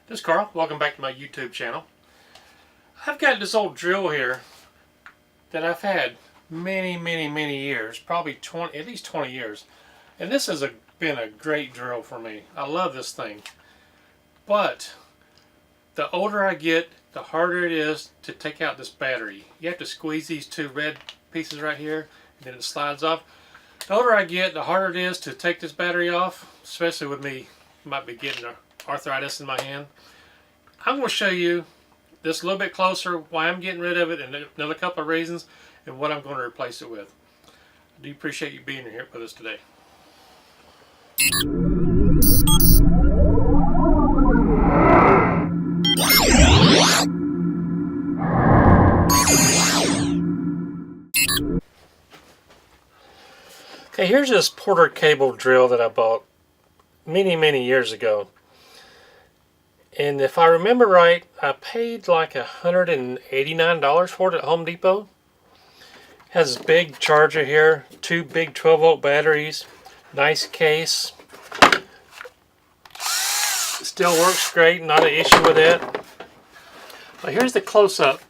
This is Carl. Welcome back to my YouTube channel. I've got this old drill here that I've had many years, probably 20, at least 20 years. And this has been a great drill for me. I love this thing. But the older I get, the harder it is to take out this battery. You have to squeeze these two red pieces right here, and then it slides off. The older I get, the harder it is to take this battery off, especially with me might be getting arthritis in my hand. I'm going to show you this a little bit closer, why I'm getting rid of it, and another couple of reasons, and what I'm going to replace it with. I do appreciate you being here with us today. Okay, here's this Porter cable drill that I bought many years ago. And if I remember right, I paid like $189 for it at Home Depot. It has this big charger here, two big 12-volt batteries, nice case. Still works great, not an issue with that. But here's the close-up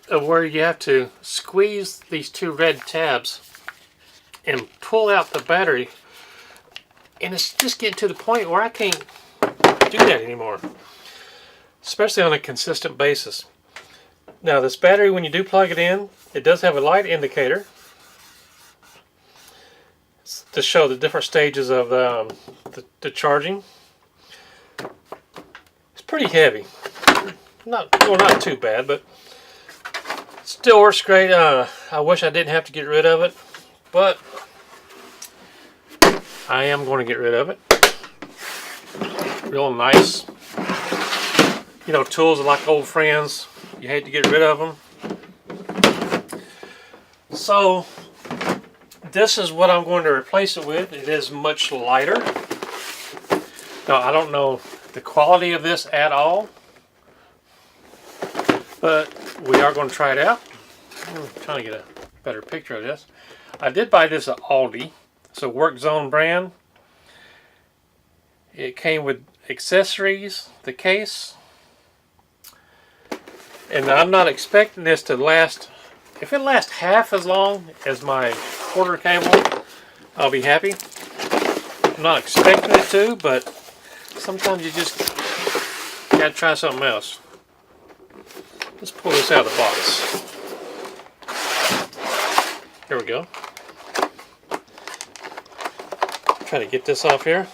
of where you have to squeeze these two red tabs and pull out the battery. And it's just getting to the point where I can't do that anymore, especially on a consistent basis. Now this battery, when you do plug it in, it does have a light indicator to show the different stages of the charging. It's pretty heavy, not too bad, but still works great. I wish I didn't have to get rid of it, but I am going to get rid of it. Real nice. You know, tools are like old friends. You hate to get rid of them. So this is what I'm going to replace it with. It is much lighter. Now I don't know the quality of this at all, but we are going to try it out. I'm trying to get a better picture of this. I did buy this at Aldi. It's a Work Zone brand. It came with accessories, the case, and I'm not expecting this to last. If it lasts half as long as my Porter cable, I'll be happy. I'm not expecting it to, but sometimes you just gotta try something else. Let's pull this out of the box. Here we go. Try to get this off here.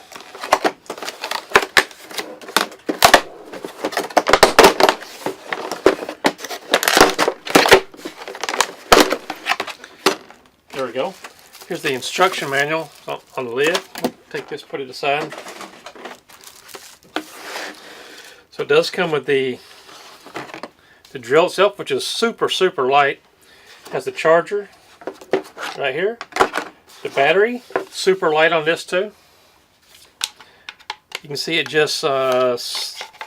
There we go. Here's the instruction manual on the lid. Take this, put it aside. So it does come with the drill itself, which is super light. It has the charger right here. The battery, super light on this too. You can see it just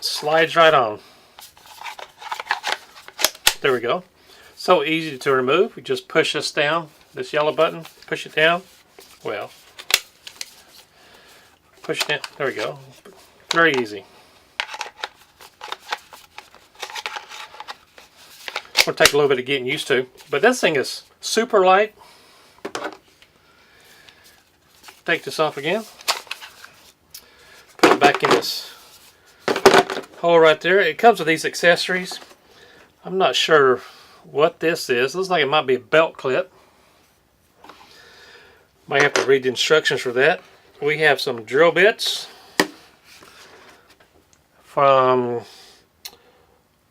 slides right on. There we go. So easy to remove. We just push this down, this yellow button, push it down. Well, push it down. There we go. Very easy. It'll take a little bit of getting used to, but this thing is super light. Take this off again. Put it back in this hole right there. It comes with these accessories. I'm not sure what this is. Looks like it might be a belt clip. Might have to read the instructions for that. We have some drill bits from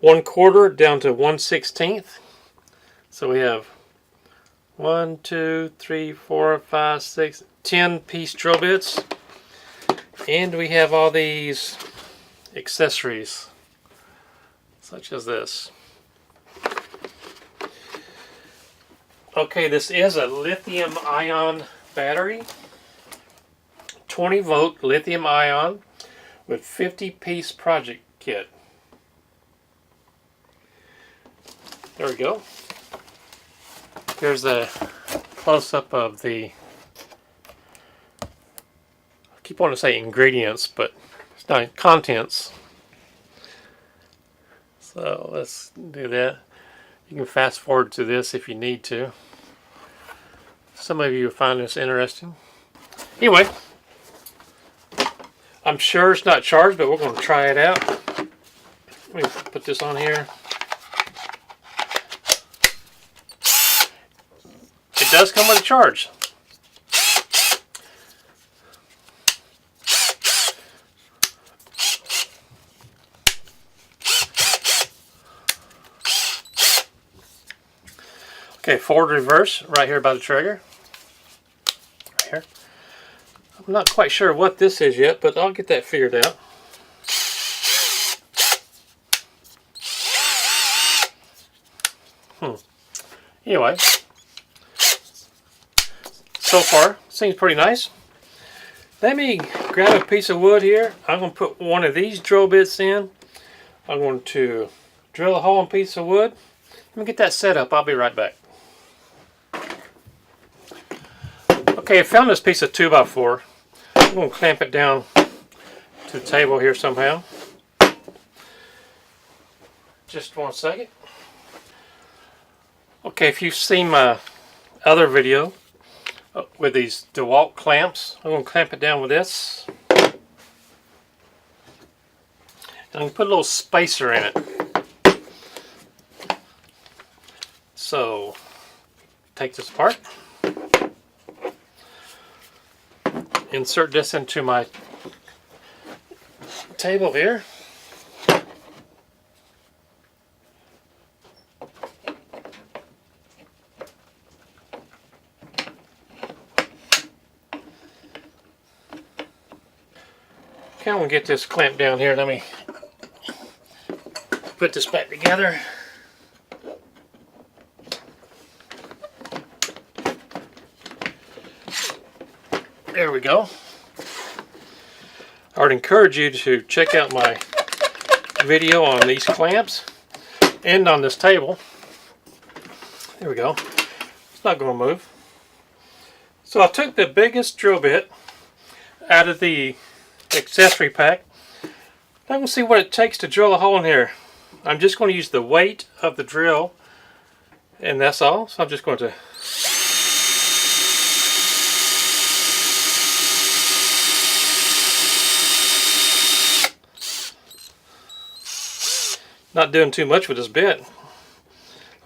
1/4 down to 1/16. So we have 1, 2, 3, 4, 5, 6, 10 piece drill bits, and we have all these accessories such as this. Okay, this is a lithium ion battery, 20 volt lithium ion with 50 piece project kit. There we go. Here's the close-up of the, I keep wanting to say ingredients, but it's not, contents. So let's do that. You can fast forward to this if you need to. Some of you will find this interesting. Anyway, I'm sure it's not charged, but we're going to try it out. Let me put this on here. It does come with a charge. Okay, forward reverse right here by the trigger. Right here. I'm not quite sure what this is yet, but I'll get that figured out. Anyway, so far seems pretty nice. Let me grab a piece of wood here. I'm going to put one of these drill bits in. I'm going to drill a hole in a piece of wood. Let me get that set up. I'll be right back. Okay, I found this piece of 2x4. I'm going to clamp it down to the table here somehow. Just 1 second. Okay, if you've seen my other video with these DeWalt clamps, I'm going to clamp it down with this. And I'm going to put a little spacer in it. So, take this apart. Insert this into my table here. Okay, I'm going to get this clamped down here. Let me put this back together. There we go. I would encourage you to check out my video on these clamps and on this table. There we go. It's not going to move. So I took the biggest drill bit out of the accessory pack. I'm going to see what it takes to drill a hole in here. I'm just going to use the weight of the drill, and that's all. So I'm just going to not doing too much with this bit. I'm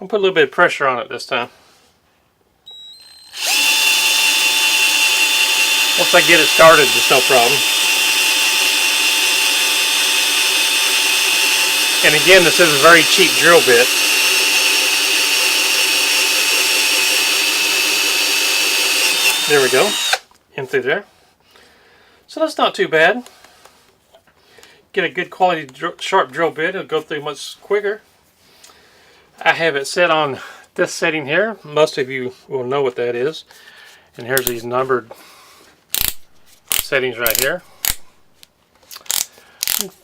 going to put a little bit of pressure on it this time. Once I get it started, it's no problem. And again, this is a very cheap drill bit. There we go. In through there. So that's not too bad. Get a good quality sharp drill bit, it'll go through much quicker. I have it set on this setting here. Most of you will know what that is. And here's these numbered settings right here.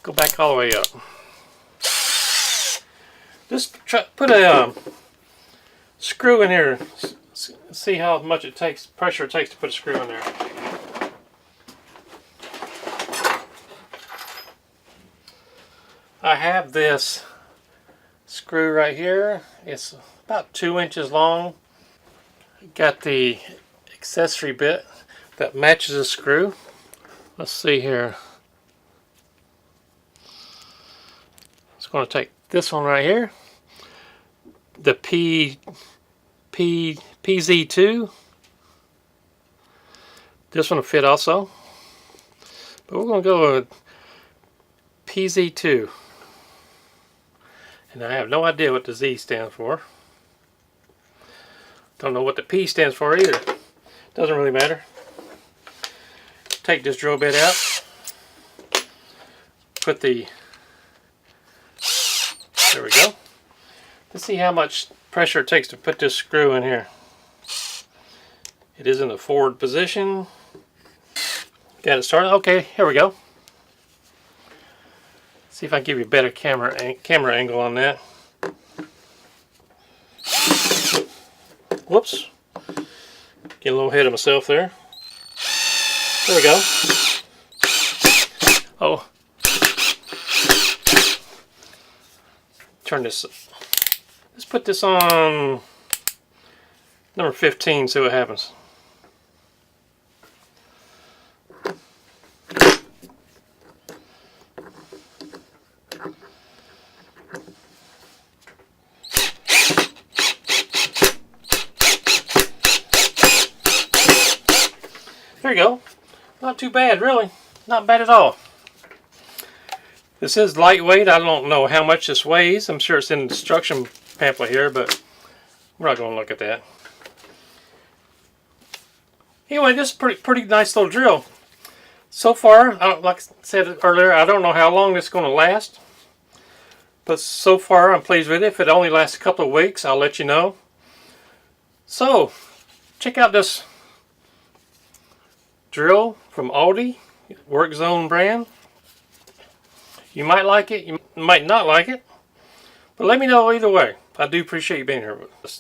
Go back all the way up. Just put a screw in here. See how much it takes, pressure it takes to put a screw in there. I have this screw right here. It's about 2 inches long. Got the accessory bit that matches the screw. Let's see here. It's going to take this one right here, the PZ2. This one will fit also, but we're going to go with PZ2. And I have no idea what the Z stands for. Don't know what the P stands for either. Doesn't really matter. Take this drill bit out. Put the... There we go. Let's see how much pressure it takes to put this screw in here. It is in the forward position. Got it started. Okay, here we go. See if I can give you a better camera angle on that. Whoops. Get a little ahead of myself there. There we go. Oh. turn this. Let's put this on number 15. See what happens. There you go. Not too bad, really. Not bad at all. This is lightweight. I don't know how much this weighs. I'm sure it's in the instruction pamphlet here, but we're not going to look at that. Anyway, this is pretty nice little drill. So far, like I said earlier, I don't know how long this is going to last. But so far, I'm pleased with it. If it only lasts a couple of weeks, I'll let you know. So, check out this drill from Aldi, Work Zone brand. You might like it, you might not like it, but let me know either way. I do appreciate you being here with us.